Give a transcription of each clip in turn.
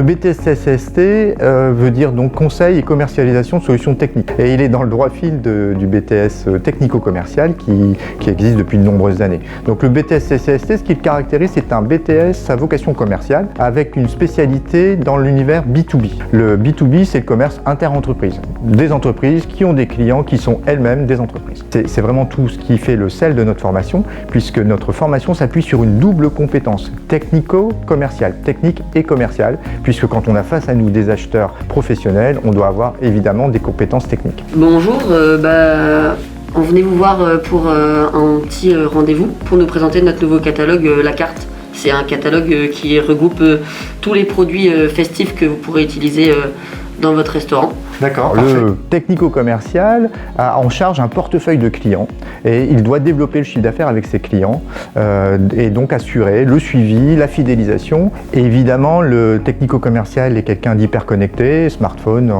Le BTS CCST veut dire donc conseil et commercialisation de solutions techniques. Et il est dans le droit fil du BTS technico-commercial qui existe depuis de nombreuses années. Donc le BTS CCST, ce qui le caractérise, c'est un BTS à vocation commerciale avec une spécialité dans l'univers B2B. Le B2B, c'est le commerce inter-entreprise. Des entreprises qui ont des clients qui sont elles-mêmes des entreprises. C'est vraiment tout ce qui fait le sel de notre formation, puisque notre formation s'appuie sur une double compétence technico-commerciale, technique et commerciale, puisque quand on a face à nous des acheteurs professionnels, on doit avoir évidemment des compétences techniques. Bonjour, on venait vous voir pour un petit rendez-vous pour nous présenter notre nouveau catalogue, La Carte. C'est un catalogue qui regroupe tous les produits festifs que vous pourrez utiliser dans votre restaurant. D'accord. Le technico-commercial a en charge un portefeuille de clients et il doit développer le chiffre d'affaires avec ses clients et donc assurer le suivi, la fidélisation. Et évidemment, le technico-commercial est quelqu'un d'hyper connecté, smartphone,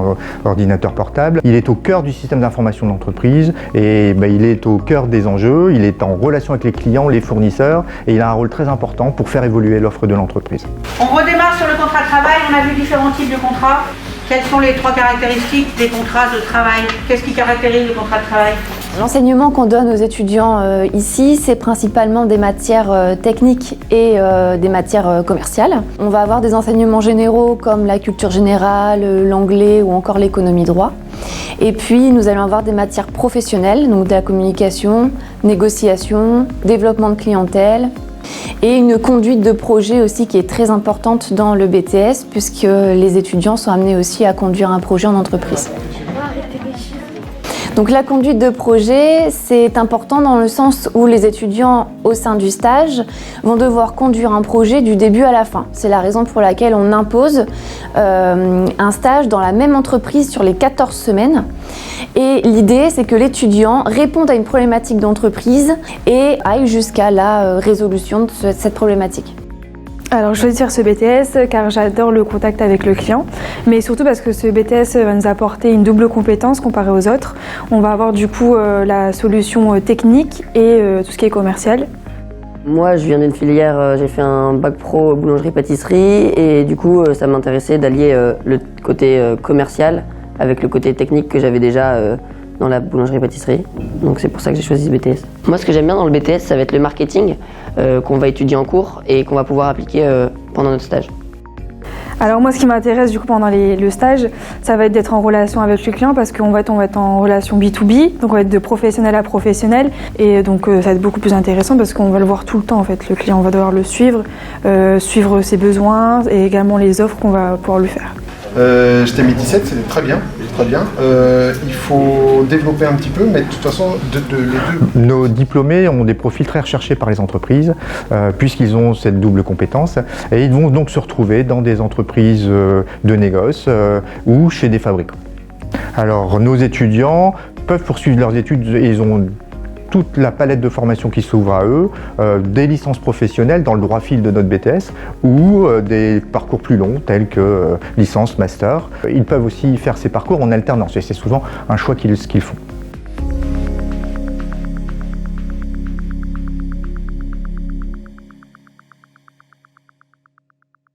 ordinateur portable. Il est au cœur du système d'information de l'entreprise et il est au cœur des enjeux. Il est en relation avec les clients, les fournisseurs et il a un rôle très important pour faire évoluer l'offre de l'entreprise. On redémarre sur le contrat de travail. On a vu différents types de contrats. Quelles sont les trois caractéristiques des contrats de travail? Qu'est-ce qui caractérise le contrat de travail? L'enseignement qu'on donne aux étudiants ici, c'est principalement des matières techniques et des matières commerciales. On va avoir des enseignements généraux comme la culture générale, l'anglais ou encore l'économie droit. Et puis nous allons avoir des matières professionnelles, donc de la communication, négociation, développement de clientèle, et une conduite de projet aussi qui est très importante dans le BTS puisque les étudiants sont amenés aussi à conduire un projet en entreprise. Donc la conduite de projet, c'est important dans le sens où les étudiants au sein du stage vont devoir conduire un projet du début à la fin. C'est la raison pour laquelle on impose un stage dans la même entreprise sur les 14 semaines. Et l'idée, c'est que l'étudiant réponde à une problématique d'entreprise et aille jusqu'à la résolution de cette problématique. Alors je choisis de faire ce BTS car j'adore le contact avec le client, mais surtout parce que ce BTS va nous apporter une double compétence comparée aux autres. On va avoir du coup la solution technique et tout ce qui est commercial. Moi, je viens d'une filière, j'ai fait un bac pro boulangerie-pâtisserie et du coup, ça m'intéressait d'allier le côté commercial avec le côté technique que j'avais déjà dans la boulangerie-pâtisserie. Donc c'est pour ça que j'ai choisi ce BTS. Moi, ce que j'aime bien dans le BTS, ça va être le marketing qu'on va étudier en cours et qu'on va pouvoir appliquer pendant notre stage. Alors moi, ce qui m'intéresse du coup pendant le stage, ça va être d'être en relation avec le client parce qu'on va être en relation B2B, donc on va être de professionnel à professionnel et donc ça va être beaucoup plus intéressant parce qu'on va le voir tout le temps en fait. Le client, on va devoir le suivre, suivre ses besoins et également les offres qu'on va pouvoir lui faire. J'étais 17, c'est très bien. Il faut développer un petit peu, mais de toute façon, les deux. Nos diplômés ont des profils très recherchés par les entreprises, puisqu'ils ont cette double compétence, et ils vont donc se retrouver dans des entreprises de négoce ou chez des fabricants. Alors, nos étudiants peuvent poursuivre leurs études et ils ont toute la palette de formation qui s'ouvre à eux, des licences professionnelles dans le droit fil de notre BTS ou des parcours plus longs tels que licence, master. Ils peuvent aussi faire ces parcours en alternance et c'est souvent un choix qu'ils font.